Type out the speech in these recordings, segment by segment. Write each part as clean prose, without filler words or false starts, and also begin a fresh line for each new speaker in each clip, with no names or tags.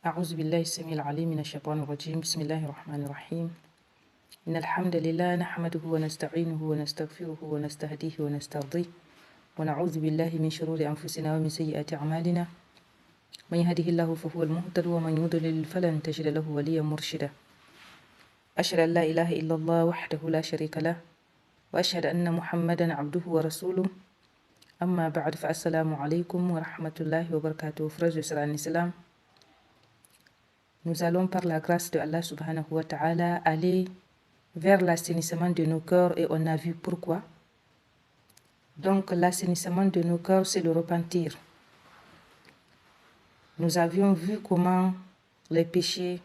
أعوذ بالله السميع العليم من الشيطان الرجيم بسم الله الرحمن الرحيم إن الحمد لله نحمده ونستعينه ونستغفره ونستهديه ونسترضيه ونعوذ بالله من شرور أنفسنا ومن سيئات أعمالنا من يهده الله فهو المهتد ومن يضلل فلن تجد له وليا مرشدا أشهد أن لا إله إلا الله وحده لا شريك له وأشهد أن محمدا عبده ورسوله أما بعد فالسلام عليكم ورحمة الله وبركاته. Frères et sœurs en islam, nous allons par la grâce de Allah subhanahu wa ta'ala aller vers l'assainissement de nos cœurs et on a vu pourquoi. Donc l'assainissement de nos cœurs, c'est le repentir. Nous avions vu comment les péchés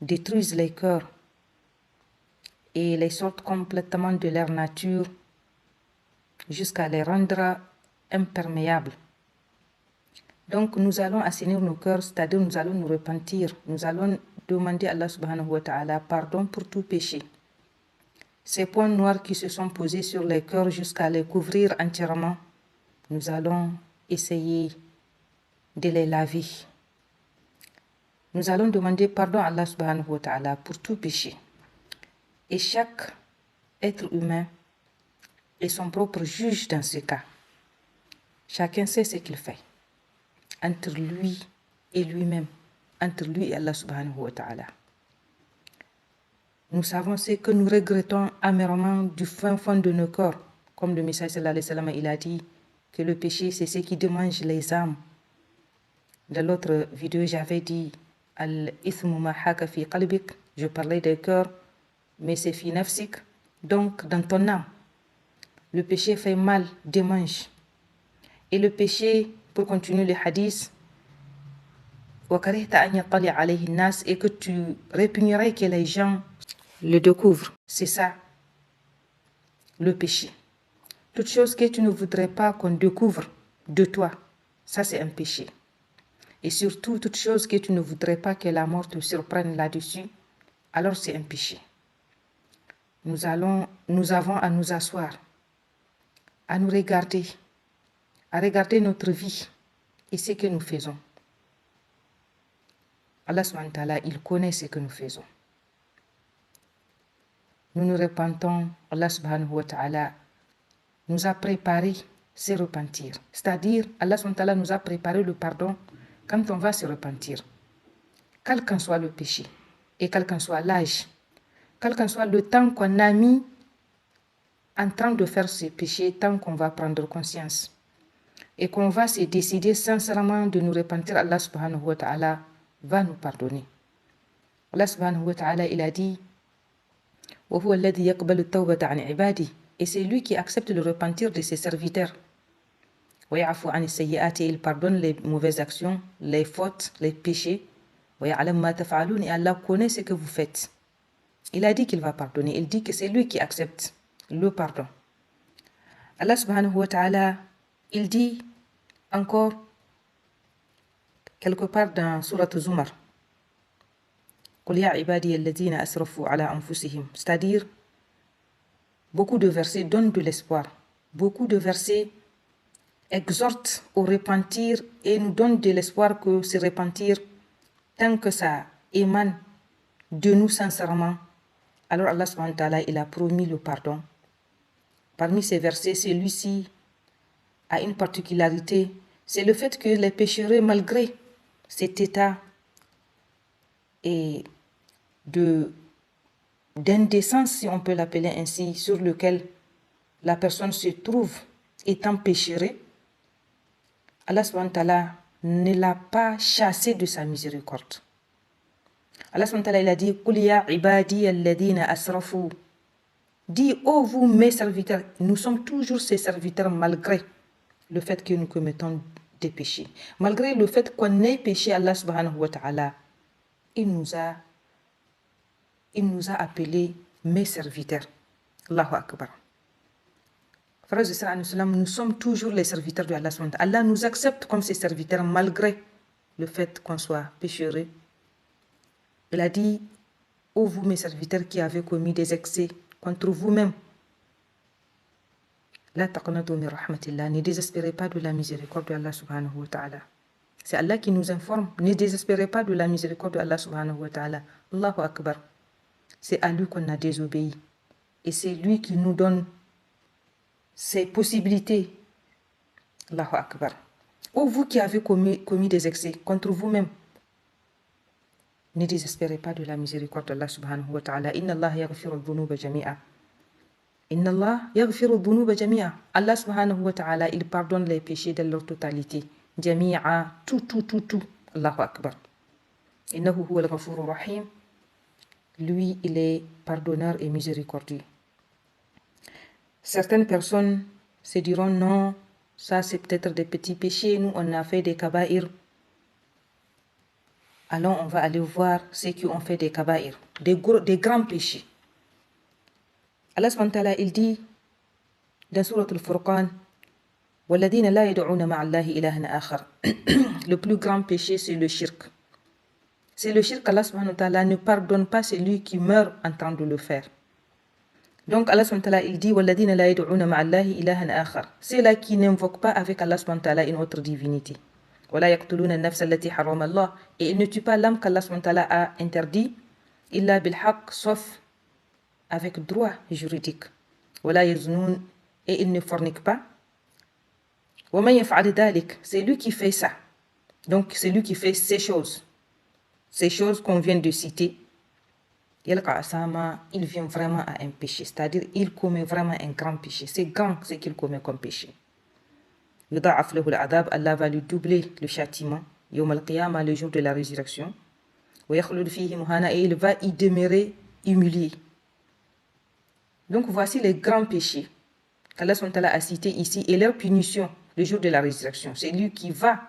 détruisent les cœurs et les sortent complètement de leur nature jusqu'à les rendre imperméables. Donc nous allons assainir nos cœurs, c'est-à-dire nous allons nous repentir, nous allons demander à Allah subhanahu wa ta'ala pardon pour tout péché. Ces points noirs qui se sont posés sur les cœurs jusqu'à les couvrir entièrement, nous allons essayer de les laver. Nous allons demander pardon à Allah subhanahu wa ta'ala pour tout péché. Et chaque être humain est son propre juge dans ce cas. Chacun sait ce qu'il fait entre lui et lui-même, entre lui et Allah subhanahu wa ta'ala. Nous savons ce que nous regrettons amèrement du fin fond de nos corps, comme le message sallallahu alayhi wa sallam, il a dit que le péché c'est ce qui démange les âmes. Dans l'autre vidéo j'avais dit al-ithmu ma haka fi qalbik, je parlais des cœurs, mais c'est fi nafsik, donc dans ton âme. Le péché fait mal, démange. Et le péché, pour continuer le hadith, et que tu répugnerais que les gens le découvrent. C'est ça, le péché. Toute chose que tu ne voudrais pas qu'on découvre de toi, ça c'est un péché. Et surtout, toute chose que tu ne voudrais pas que la mort te surprenne là-dessus, alors c'est un péché. Nous avons à nous asseoir, à nous regarder, à regarder notre vie et ce que nous faisons. Allah subhanahu wa ta'ala, il connaît ce que nous faisons. Nous nous repentons, Allah subhanahu wa ta'ala nous a préparé se repentir. C'est-à-dire, Allah subhanahu wa ta'ala nous a préparé le pardon quand on va se repentir. Quel qu'en soit le péché et quel qu'en soit l'âge, quel qu'en soit le temps qu'on a mis en train de faire ce péché, tant qu'on va prendre conscience et qu'on va se décider sincèrement de nous repentir, Allah subhanahu wa ta'ala va nous pardonner. Allah subhanahu wa ta'ala, il a dit et c'est lui qui accepte le repentir de ses serviteurs. Et il pardonne les mauvaises actions, les fautes, les péchés. Et Allah connaît ce que vous faites. Il a dit qu'il va pardonner. Il dit que c'est lui qui accepte le pardon. Allah subhanahu wa ta'ala, il dit encore quelque part dans Surat Zumar, c'est-à-dire beaucoup de versets donnent de l'espoir, beaucoup de versets exhortent au repentir et nous donnent de l'espoir que ce repentir, tant que ça émane de nous sincèrement, alors Allah subhanahu wa ta'ala, il a promis le pardon. Parmi ces versets, celui-ci a une particularité, c'est le fait que les pécheurs, malgré cet état et d'indécence, si on peut l'appeler ainsi, sur lequel la personne se trouve étant pécherée, Allah subhanahu wa ta'ala ne l'a pas chassé de sa miséricorde. Allah subhanahu wa ta'ala, il a dit Qul ya ibadi alladhina asrafu. Dis, oh vous mes serviteurs, nous sommes toujours ses serviteurs malgré le fait que nous commettons des péchés. Malgré le fait qu'on ait péché, Allah subhanahu wa ta'ala, il nous a appelés mes serviteurs. Allahu Akbar. Frères et sœurs en islam, nous sommes toujours les serviteurs de Allah subhanahu wa ta'ala. Allah nous accepte comme ses serviteurs malgré le fait qu'on soit pécheurs. Il a dit, ô vous mes serviteurs qui avez commis des excès contre vous-même, la taqnatu min rahmatillah, ne désespérez pas de la miséricorde de Allah subhanahu wa ta'ala. C'est Allah qui nous informe. Ne désespérez pas de la miséricorde de Allah subhanahu wa ta'ala. Allahu Akbar. C'est à lui qu'on a désobéi. Et c'est lui qui nous donne ses possibilités. Allahu Akbar. Ou vous qui avez commis des excès contre vous-même, ne désespérez pas de la miséricorde d'Allah subhanahu wa ta'ala. Inna Allah yaghfiru dhunuba jami'a. Inna Allah yaghfiru dhunuba jami'a. Allah subhanahu wa ta'ala, il pardonne les péchés dans leur totalité. Jami'a, tout. Allahu Akbar. Innahu huwa al-ghafuru rahim. Lui, il est pardonneur et miséricordieux. Certaines personnes se diront non, ça c'est peut-être des petits péchés, nous on a fait des kaba'ir. Alors on va aller voir ceux qui ont fait des kaba'ir, des grands péchés. Allah subhanahu wa ta'ala, il dit dans Surat al-Furqan, وَالَّذِينَ لَا يَدْعُونَ مَعَ اللَّهِ إِلَهًا آخَرَ. Le plus grand péché, c'est le shirk. C'est le shirk qu'Allah subhanahu wa ta'ala ne pardonne pas celui qui meurt en train de le faire. Donc Allah subhanahu wa ta'ala, il dit وَالَّذِينَ لَا يَدْعُونَ مَعَ اللَّهِ إِلَهًا آخَرَ. Ceux-là qui n'invoquent pas avec Allah subhanahu wa ta'ala une autre divinité. وَلَا يَقْتُلُونَ النَّفْسَ الَّتِي حَرَّمَ اللَّهُ. Et ils ne tuent pas l'âme qu'Allah subhanahu wa ta'ala a interdit, إِلَّا بِالْحَقِّ, sauf avec droit juridique. وَلَا يَزْنُونَ. Et ils ne forniquent pas. وَمَنْ يَفْعَلِ ذَلِكَ. C'est lui qui fait ça. Donc c'est lui qui fait ces choses. Ces choses qu'on vient de citer. Il vient vraiment à un péché, c'est-à-dire il commet vraiment un grand péché. C'est grand ce qu'il commet comme péché. Allah va lui doubler le châtiment, le jour de la résurrection. Et il va y demeurer humilié. Donc voici les grands péchés qu'Allah a cités ici et leur punition le jour de la résurrection. C'est lui qui va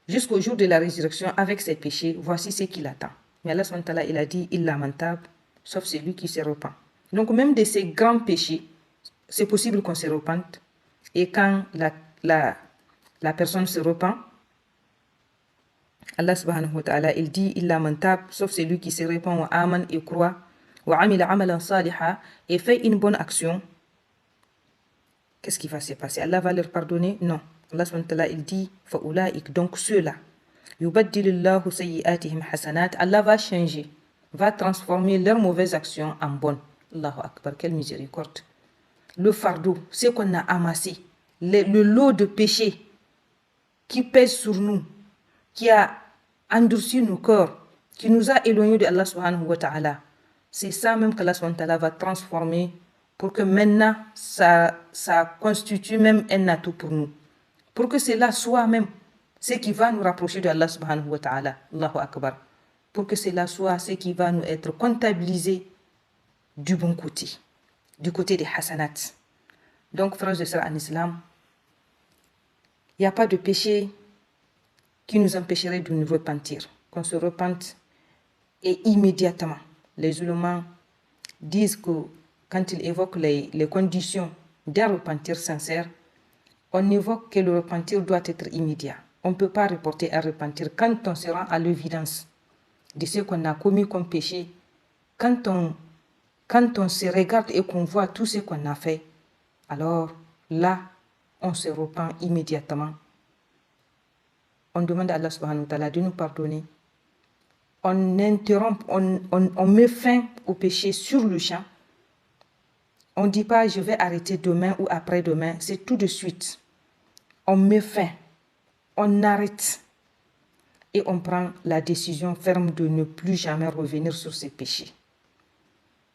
jusqu'au jour de la résurrection avec ses péchés. Voici ce qui l'attend. Mais Allah subhanahu wa ta'ala, il a dit, il lamentable, sauf celui qui se repent. Donc même de ces grands péchés, c'est possible qu'on se repente. Et quand la personne se repent, Allah subhanahu wa ta'ala, il dit, il lamentable, sauf celui qui se repent, wa aman et croit, wa amila amalan saliha, et fait une bonne action. Qu'est-ce qui va se passer? Allah va leur pardonner? Non. Allah subhanahu wa ta'ala, il dit, fa'ulaik, donc ceux-là, yubaddilillahu sayyi'atihim hasanat. Allah va changer, va transformer leurs mauvaises actions en bonnes. Allahu Akbar, quelle miséricorde. Le fardeau, ce qu'on a amassé, le lot de péchés qui pèse sur nous, qui a endurci nos corps, qui nous a éloignés de Allah subhanahu wa ta'ala. C'est ça même que Allah subhanahu wa ta'ala va transformer pour que maintenant ça constitue même un atout pour nous. Pour que cela soit même ce qui va nous rapprocher de Allah subhanahu wa ta'ala. Allahu Akbar. Pour que cela soit ce qui va nous être comptabilisé du bon côté, du côté des hasanats. Donc, frères et sœurs en islam, il n'y a pas de péché qui nous empêcherait de nous repentir. Qu'on se repente et immédiatement. Les ulémas disent que quand ils évoquent les conditions d'un repentir sincère, on évoque que le repentir doit être immédiat. On ne peut pas reporter un repentir quand on se rend à l'évidence de ce qu'on a commis comme péché. Quand on se regarde et qu'on voit tout ce qu'on a fait, alors là, on se repent immédiatement. On demande à Allah subhanahu wa ta'ala de nous pardonner. On interrompt, on met fin au péché sur le champ. On ne dit pas je vais arrêter demain ou après-demain, c'est tout de suite. On met fin, on arrête et on prend la décision ferme de ne plus jamais revenir sur ces péchés.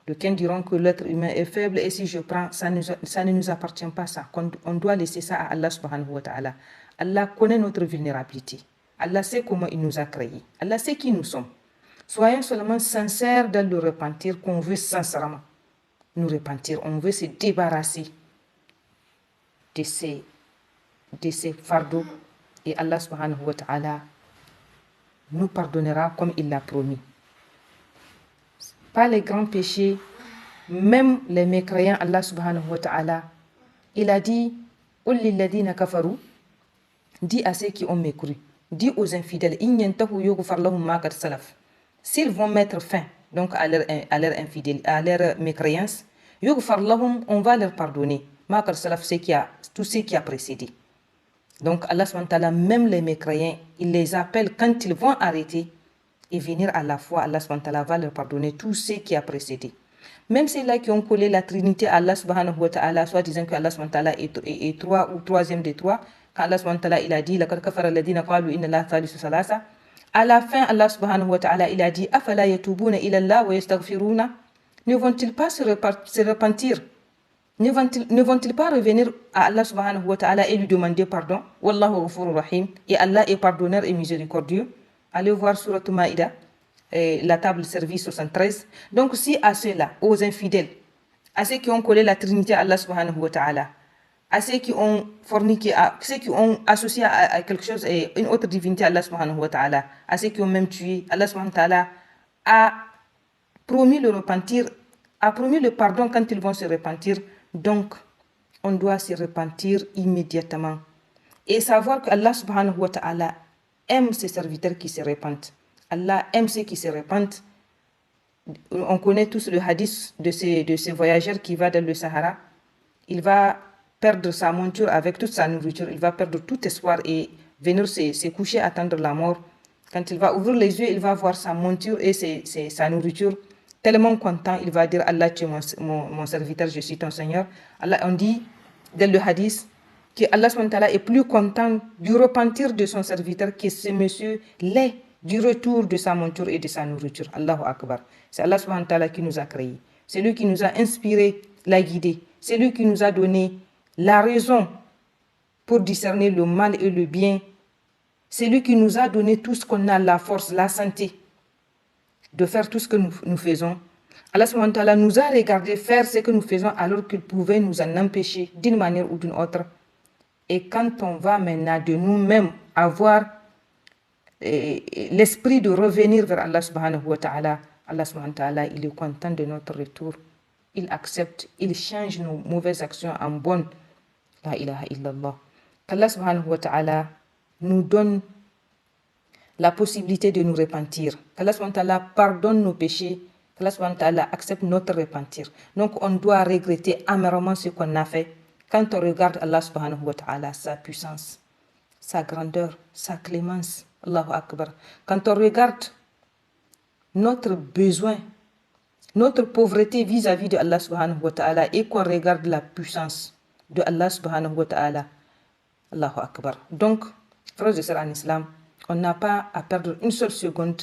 D'aucuns diront que l'être humain est faible et si je prends, ça ne nous appartient pas ça. On doit laisser ça à Allah subhanahu wa ta'ala. Allah connaît notre vulnérabilité. Allah sait comment il nous a créés. Allah sait qui nous sommes. Soyons seulement sincères dans le repentir qu'on veut sincèrement nous repentir. On veut se débarrasser de ces fardeaux et Allah subhanahu wa ta'ala nous pardonnera comme il l'a promis. Pas les grands péchés, même les mécréants, Allah subhanahu wa ta'ala, il a dit, dit à ceux qui ont mécru, dit aux infidèles, s'ils vont mettre fin donc à leur infidélité, à leur mécréance, on va leur pardonner, tout ce qui a précédé. Donc Allah subhanahu wa ta'ala, même les mécréants, il les appelle quand ils vont arrêter et venir à la foi. Allah subhanahu wa ta'ala va leur pardonner tout ce qui a précédé. Même ceux-là qui ont collé la Trinité à Allah subhanahu wa ta'ala, soit disant que Allah subhanahu wa ta'ala est trois ou troisième des trois, quand Allah subhanahu wa ta'ala il a dit laqad kafara alladhina qalu inna Allaha thalithu thalatha, à la fin Allah subhanahu wa ta'ala il a dit afala yatubuna ila Allah wa yastaghfiruna, ne vont-ils pas se repentir, ne vont-ils pas revenir à Allah subhanahu wa ta'ala et lui demander pardon? Wallahu ghafurur rahim, et Allah est pardonneur et miséricordieux. Allez voir Surah Maïda, la table service 73. Donc si à ceux-là, aux infidèles, à ceux qui ont collé la Trinité à Allah subhanahu wa ta'ala, à ceux qui ont forniqué, à ceux qui ont associé à quelque chose et une autre divinité à Allah subhanahu wa ta'ala, à ceux qui ont même tué, Allah subhanahu wa ta'ala a promis le repentir, a promis le pardon quand ils vont se repentir. Donc, on doit se repentir immédiatement et savoir que Allah subhanahu wa ta'ala aime ses serviteurs qui se repentent. Allah aime ceux qui se repentent. On connaît tous le hadith de ces voyageurs qui va dans le Sahara. Il va perdre sa monture avec toute sa nourriture. Il va perdre tout espoir et venir se coucher, attendre la mort. Quand il va ouvrir les yeux, il va voir sa monture et sa nourriture. Tellement content, il va dire Allah, tu es mon serviteur, je suis ton Seigneur. Allah, on dit dans le hadith que Allah subhanahu wa ta'ala est plus content du repentir de son serviteur que ce monsieur l'est du retour de sa monture et de sa nourriture. Allahu Akbar. C'est Allah subhanahu wa ta'ala qui nous a créés. C'est lui qui nous a inspiré, l'a guidé. C'est lui qui nous a donné la raison pour discerner le mal et le bien. C'est lui qui nous a donné tout ce qu'on a, la force, la santé de faire tout ce que nous faisons. Allah subhanahu wa ta'ala nous a regardé faire ce que nous faisons alors qu'il pouvait nous en empêcher d'une manière ou d'une autre. Et quand on va maintenant de nous-mêmes avoir l'esprit de revenir vers Allah subhanahu wa ta'ala, Allah subhanahu wa ta'ala, il est content de notre retour. Il accepte, il change nos mauvaises actions en bonnes. La ilaha illallah. Qu'Allah subhanahu wa ta'ala nous donne la possibilité de nous repentir. Qu'Allah subhanahu wa ta'ala pardonne nos péchés. Qu'Allah subhanahu wa ta'ala accepte notre repentir. Donc on doit regretter amèrement ce qu'on a fait. Quand on regarde Allah subhanahu wa ta'ala, sa puissance, sa grandeur, sa clémence, Allahu Akbar. Quand on regarde notre besoin, notre pauvreté vis-à-vis de Allah subhanahu wa ta'ala et qu'on regarde la puissance de Allah subhanahu wa ta'ala, Allahu Akbar. Donc, frères et sœurs en islam, on n'a pas à perdre une seule seconde.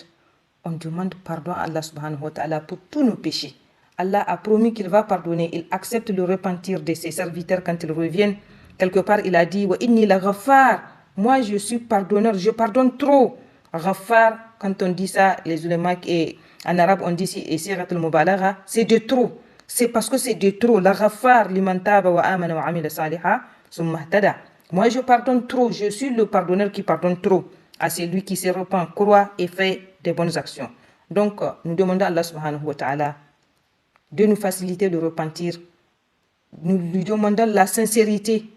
On demande pardon à Allah subhanahu wa ta'ala pour tous nos péchés. Allah a promis qu'il va pardonner. Il accepte le repentir de ses serviteurs quand ils reviennent. Quelque part, il a dit wa inni la ghaffar. Moi, je suis pardonneur. Je pardonne trop. Ghaffar, quand on dit ça, les ulémas, en arabe, on dit c'est de trop. C'est parce que c'est de trop. La ghaffar liman taba wa amana wa amila saliha summa ihtada. Moi, je pardonne trop. Je suis le pardonneur qui pardonne trop à celui qui se repent, croit et fait des bonnes actions. Donc, nous demandons à Allah subhanahu wa ta'ala de nous faciliter le repentir. Nous lui demandons la sincérité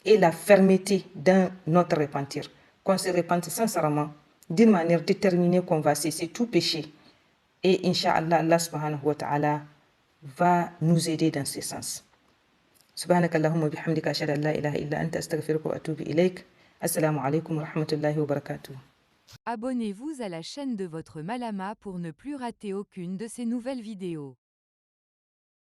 et la fermeté dans notre repentir. Qu'on se repente sincèrement, d'une manière déterminée, qu'on va cesser tout péché. Et Inch'Allah, Allah subhanahu wa ta'ala va nous aider dans ce sens. سبحانك اللهم وبحمدك أشهد أن لا إله إلا أنت أستغفرك وأتوب إليك. Assalamu alaikum wa rahmatullahi wa barakatuh.
Abonnez-vous à la chaîne de votre Malama pour ne plus rater aucune de ces nouvelles vidéos.